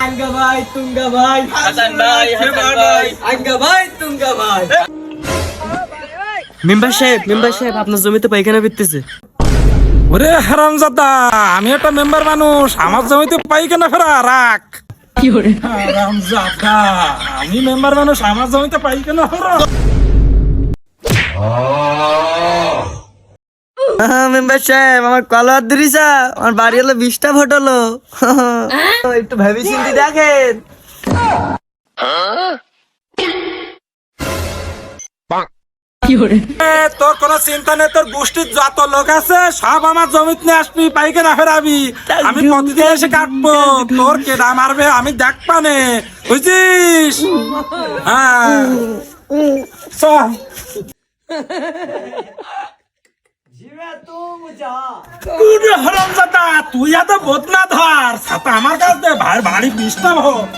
আঙ্গা ভাই তুঙ্গা ভাই হাসান ভাই আঙ্গা ভাই তুঙ্গা ভাই। মেম্বার সাহেব আপনার জমিতে পায়খানা ফিরতেছে। ওরে হারামজাদা, আমি একটা মেম্বার মানুষ, আমার জমিতে পায়খানা ফেরা রাখ। হারামজাদা, আমি মেম্বার মানুষ, আমার জমিতে পায়খানা ফেরা। মেম্বার সাহেব আমার কলার দিরিসা আমার বাড়ি হলো 20টা ভোট হলো। একটু ভেবে চিন্তি দেখেন। তোর কোনো চিন্তা নেই, তোর গোষ্ঠীর যত লোক আছে সব আমার জমিতে নিয়ে আসবি, পাইকানা ফেরাবি, আমি প্রতিদিন এসে কাটবো। তোর কেডা মারবে আমি দেখবানে, বুঝছিস? হ্যাঁ চল। হারামজাদা, তুই এত বদনা ধর, আমার কাছে ভাই বাড়ি 20টা ভোট।